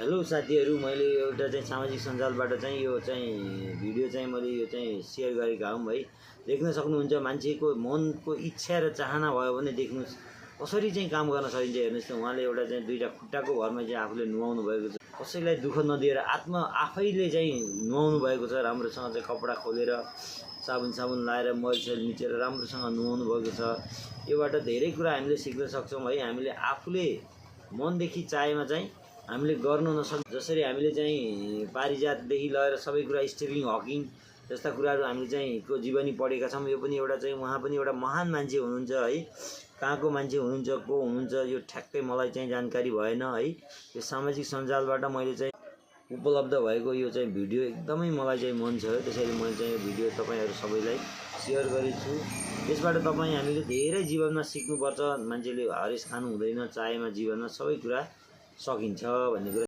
Hello साथीहरू, मैले एउटा चाहिँ सामाजिक सञ्जालबाट चाहिँ यो चाहिँ भिडियो चाहिँ मैले यो चाहिँ सेयर गरेको हुँ है। देख्न सक्नुहुन्छ मान्छेको मनको इच्छा र चाहना भयो भने देख्नुस् कसरी चाहिँ काम गर्न सकिन्छ। हेर्नुहोस् त, उहाँले एउटा चाहिँ दुईटा खुट्टाको भरमा चाहिँ आफूले नुहाउनु भएको छ। कसैलाई दुःख नदिएर आफैले चाहिँ नुहाउनु भएको छ। राम्रोसँग चाहिँ कपडा खोलेर साबुन लाएर मलसेल मिचेर राम्रोसँग नुहाउनु भएको छ। योबाट धेरै कुरा हामीले सिक्न सक्छौँ है। हामीले आफूले मनदेखि चाहेमा चाहिँ हामीले गर्न नसक् जसरी हामीले चाहिँ पारिजातदेखि लिएर सबै कुरा स्टिफन हकिङ जस्ता कुराहरू हामीले चाहिँ को जीवनी पढेका छौँ। यो पनि एउटा चाहिँ उहाँ पनि एउटा महान मान्छे हुनुहुन्छ है। कहाँको मान्छे हुनुहुन्छ, को हुनुहुन्छ, यो ठ्याक्कै मलाई चाहिँ जानकारी भएन है। यो सामाजिक सञ्जालबाट मैले चाहिँ उपलब्ध भएको यो चाहिँ भिडियो एकदमै मलाई चाहिँ मन छ। त्यसैले मैले चाहिँ यो भिडियो तपाईहरु सबैलाई सेयर गरेछु। यसबाट तपाईँ हामीले धेरै जीवनमा सिक्नुपर्छ। मान्छेले हरेस खानु हुँदैन, चाहेमा जीवनमा सबै कुरा सकिन्छ भन्ने कुरा